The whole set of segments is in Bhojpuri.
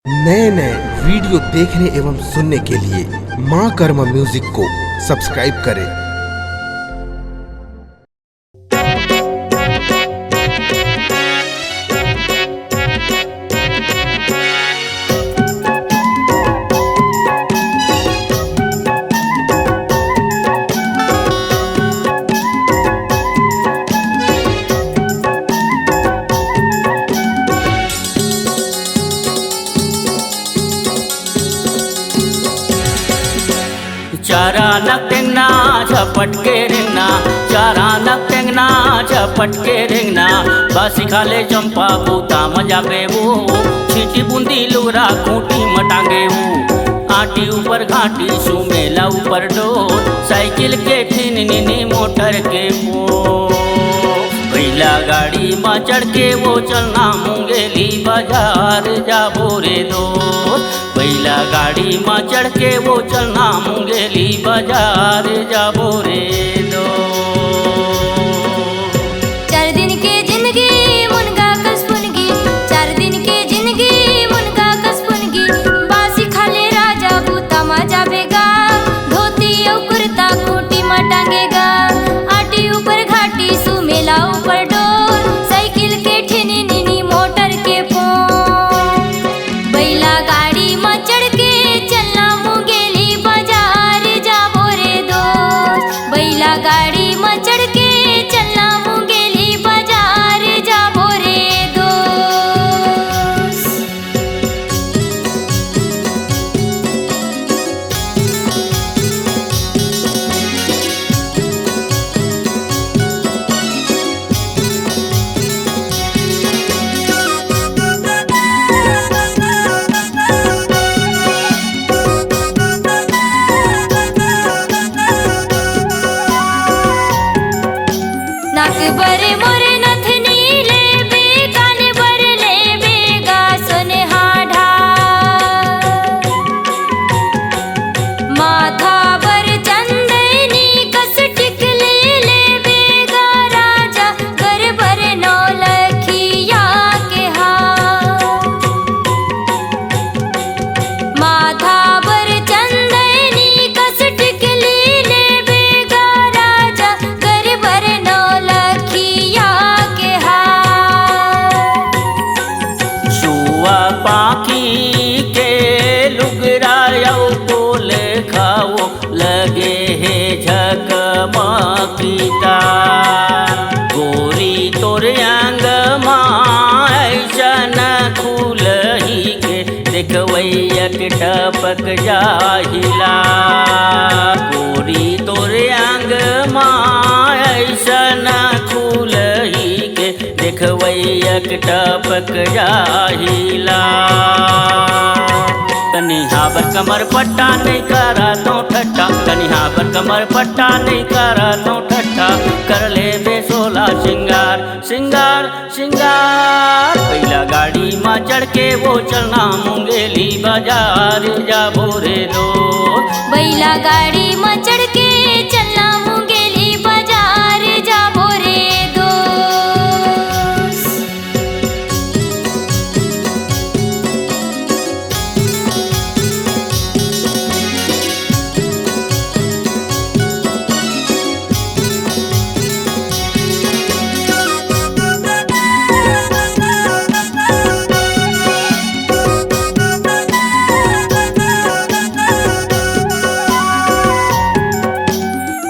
नए नए वीडियो देखने एवं सुनने के लिए माँ कर्मा म्यूजिक को सब्सक्राइब करें। चारा नक टेंगना झपट के रेंगना, चारा नक टेंगना झपट के रेंगना। बासी खाले चंपा बूता मजा के वो, छीटी बूंदी लुगरा खूंटी मटांगे वो। आटी ऊपर घाटी सुमेला ऊपर डोर, साइकिल के ठिन निनी मोटर के वो। बैला गाड़ी में चढ़ के वो चलना मुंगेली बाजार जाबो रे दोस्त। बैला गाड़ी में चढ़ के वो चलना मुंगेली बाजार जाबो रे दोस्त। 4 दिन की जिंदगी मुनगा कसपुनगी, 4 दिन की जिंदगी मुनगा कसपुनगी। बासी खाले राजा बूता मजा बेगा, धोती और कुर्ता खूंटी में टांगेगा। आटी ऊपर घाटी सुमेला ऊपर डोर, साइकिल के ठिनी निनी मोटर के फोन। बैला गाड़ी में चढ़ के चलना मुंगेली बाजार जाबो रे दोस्त। बैला गाड़ी में चढ़ के चलना मुंगेली बाजार जाबो रे दोस्त। नाक बरे मोरे नथनी लेबे, कान बर लेबे गा सोनेहा ढाल। माथा बर चंदनी कस टिकली लेबे गा राजा, कर बर नौलखिया के हार। माथा बर चंदनी कस टिकली लेबे गा राजा, कर बर नौलखिया के हार। शुआ पाखी के लुगरायो बोल खाओ लगे है झकमकीता। गोरी तोर अंग ऐसन खुलही के देखवैयक टपक जाहिला। गोरी तोर अंग ऐसन खुलही के देखवैयक टपक जाहिला। तनी हाबर कमर पट्टा नहीं करा तो ठट्ठा, तनी हाबर कमर पट्टा नहीं करा तो ठट्ठा। कर ले बेसोला श्रृंगार श्रृंगार श्रृंगार। बैला गाड़ी में चढ़ के वो चलना मुंगेली बाजार जाबो रे दोस्त। बैला गाड़ी में चढ़ के चलना मुंगेली बाजार जाबो रे दोस्त।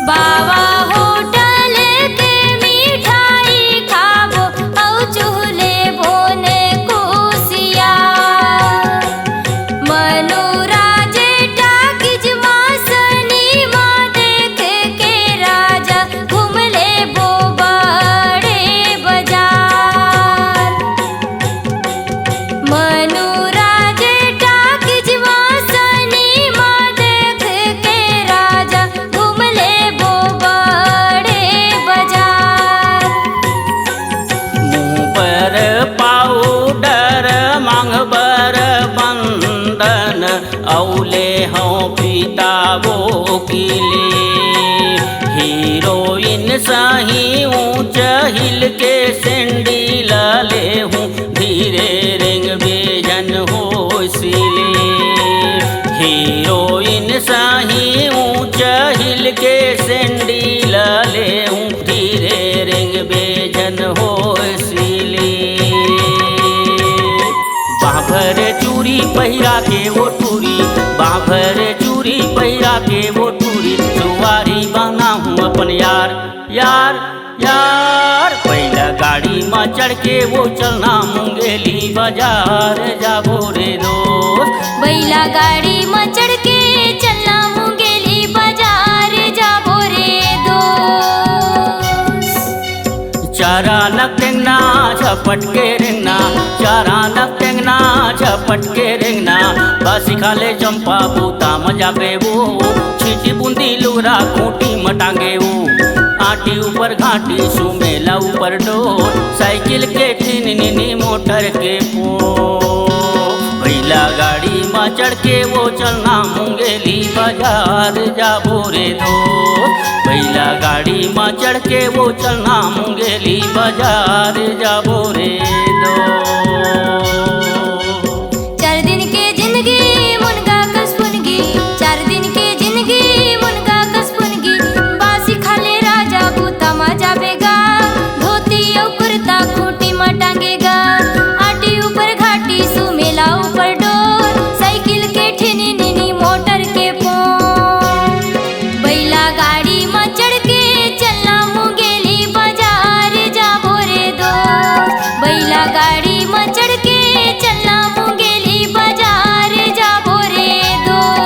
बाबा होटल के मिठाई खाबो, औ चूल्हे बोने कुसिया। मनोराज टाकिज मासनी माँ देख के राजा, घूम ले बो बड़े बाजार। मनोराज टाकिज मासनी माँ देख के राजा, घूम ले बो बड़े बाजार। मुँह पर पाउडर मांग बर बंदन, औले हों पीताबो किले। हीरोइन सही ऊंच हिल के सेंडिल ले हूँ, धीरे रेंग बेजन हो सी। चूड़ी पहिरा के वो टूरी, बाभर चूड़ी पहिरा के वो टूरी, सुवारी बना हूँ अपन यार यार यार। पहला गाड़ी में चढ़ के वो चलना मुंगेली बाजार जाबो रे दोस्त। बैला गाड़ी में चढ़ के चलना मुंगेली बाजार जाबो रे दोस्त। चारा नक टेंगना झपट के रेंगना, चारा नक टेंगना झपट के रेंगना, बासी खाले चंपा बूता मजा पे वो, छीटी बूंदी लुगरा खूंटी मटांगे वो, आटी ऊपर घाटी सुमेला ऊपर डोर, साइकिल के टिननी मोटर के पो। बैला गाड़ी में चढ़ के वो चलना मुंगेली बाजार जाबो रे दोस्त। बैला गाड़ी में चढ़ के वो चलना मुंगेली बाजार जाबो रे दोस्त। 4 दिन के जिंदगी मुनगा कसपुनगी, 4 दिन के जिंदगी मुनगा कसपुनगी, बासी खाले राजा बूता मजा बेगा, धोती और कुर्ता खूंटी में टांगेगा, आटी ऊपर घाटी सुमेला ऊपर डोर, साइकिल के ठिनी नीनी मोटर के पों। बैला गाड़ी में चढ़ के चलना मुंगेली बाजार जाबो रे दोस्त। बैला गाड़ी में चढ़ के चलना मुंगेली बाजार जाबो रे दोस्त।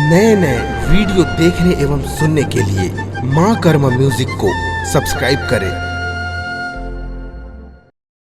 नए नए वीडियो देखने एवं सुनने के लिए माँ कर्मा म्यूजिक को सब्सक्राइब करें।